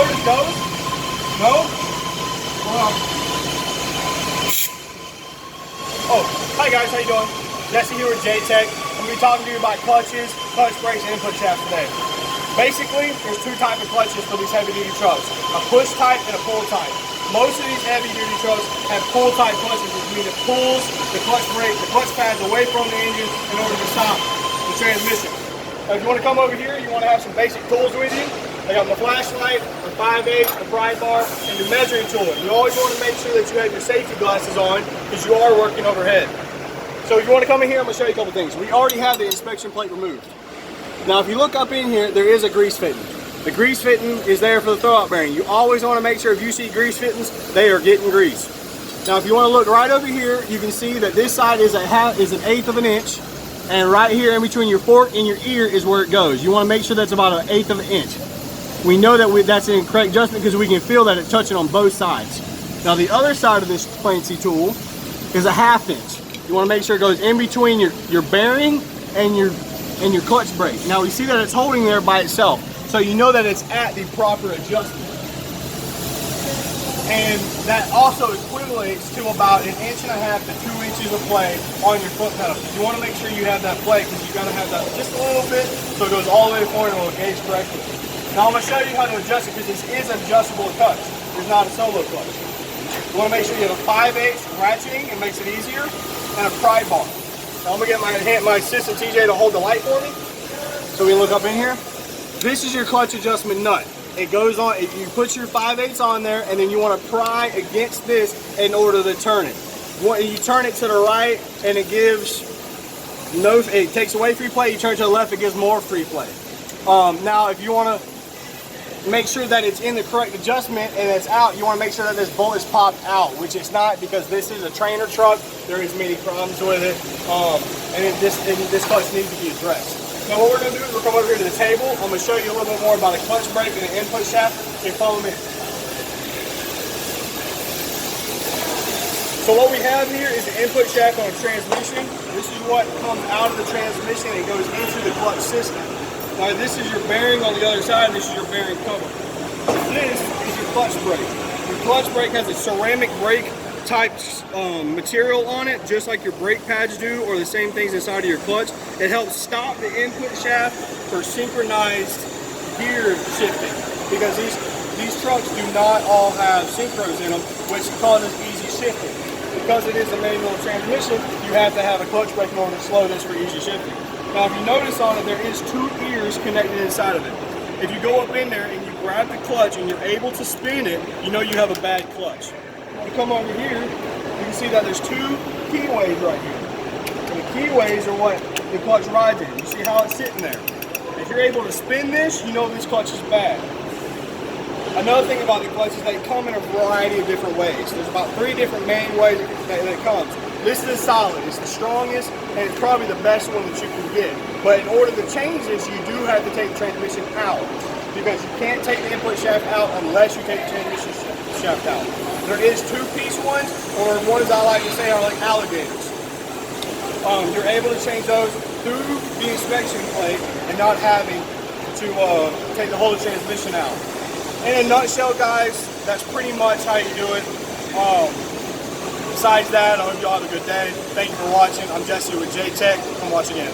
know where this goes? No? Well, oh, hi guys, how you doing? Jesse here with J-Tech. I'm going to be talking to you about clutches, clutch brakes, and input shafts today. Basically, there's two types of clutches for these heavy-duty trucks. A push type and a pull type. Most of these heavy-duty trucks have pull type clutches, which means it pulls the clutch brake, the clutch pads away from the engine in order to stop the transmission. Now, if you want to come over here, you want to have some basic tools with you. I got my flashlight, my 5/8, a pry bar, and your measuring tool. You always want to make sure that you have your safety glasses on because you are working overhead. So if you want to come in here, I'm going to show you a couple things. We already have the inspection plate removed. Now if you look up in here, there is a grease fitting. The grease fitting is there for the throwout bearing. You always want to make sure if you see grease fittings, they are getting greased. Now if you want to look right over here, you can see that this side is an 1/8 of an inch, and right here in between your fork and your ear is where it goes. You want to make sure that's about 1/8 of an inch. We know that that's an incorrect adjustment because we can feel that it's touching on both sides. Now the other side of this fancy tool is a 1/2 inch. You want to make sure it goes in between your bearing and your clutch brake. Now we see that it's holding there by itself, so you know that it's at the proper adjustment. And that also equivalates to about 1.5 to 2 inches of play on your foot pedal. You want to make sure you have that play because you got to have that just a little bit so it goes all the way forward and it will gauge correctly. Now I'm going to show you how to adjust it because this is an adjustable clutch. It's not a solo clutch. You want to make sure you have a 5/8 ratcheting, it makes it easier, and a pry bar. Now I'm going to get my assistant TJ to hold the light for me so we can look up in here. This is your clutch adjustment nut. It goes on, you put your 5/8 on there and then you want to pry against this in order to turn it. You turn it to the right and it takes away free play. You turn it to the left, it gives more free play. Now if you want to make sure that it's in the correct adjustment and it's out, you want to make sure that this bolt is popped out, which it's not because this is a trainer truck. There is many problems with it, and this clutch needs to be addressed. Now what we're going to do is we'll come over here to the table. I'm going to show you a little bit more about a clutch brake and an input shaft. Okay, follow me. So what we have here is the input shaft on a transmission. This is what comes out of the transmission and goes into the clutch system. Now this is your bearing on the other side, and this is your bearing cover. This is your clutch brake. Your clutch brake has a ceramic brake type material on it, just like your brake pads do, or the same things inside of your clutch. It helps stop the input shaft for synchronized gear shifting, because these trucks do not all have synchros in them, which causes easy shifting. Because it is a manual transmission, you have to have a clutch brake in order to slow this for easy shifting. Now if you notice on it, there is 2 ears connected inside of it. If you go up in there and you grab the clutch and you're able to spin it, you know you have a bad clutch. If you come over here, you can see that there's 2 keyways right here. And the keyways are what the clutch rides in. You see how it's sitting there. If you're able to spin this, you know this clutch is bad. Another thing about the clutch is they come in a variety of different ways. There's about 3 different main ways that it comes. This is solid, it's the strongest, and it's probably the best one that you can get. But in order to change this, you do have to take the transmission out, because you can't take the input shaft out unless you take the transmission shaft out. There is 2-piece ones, or ones I like to say are like alligators. You're able to change those through the inspection plate and not having to take the whole transmission out. In a nutshell, guys, that's pretty much how you do it. Besides that, I hope you all have a good day. Thank you for watching. I'm Jesse with J-Tech. Come watch again.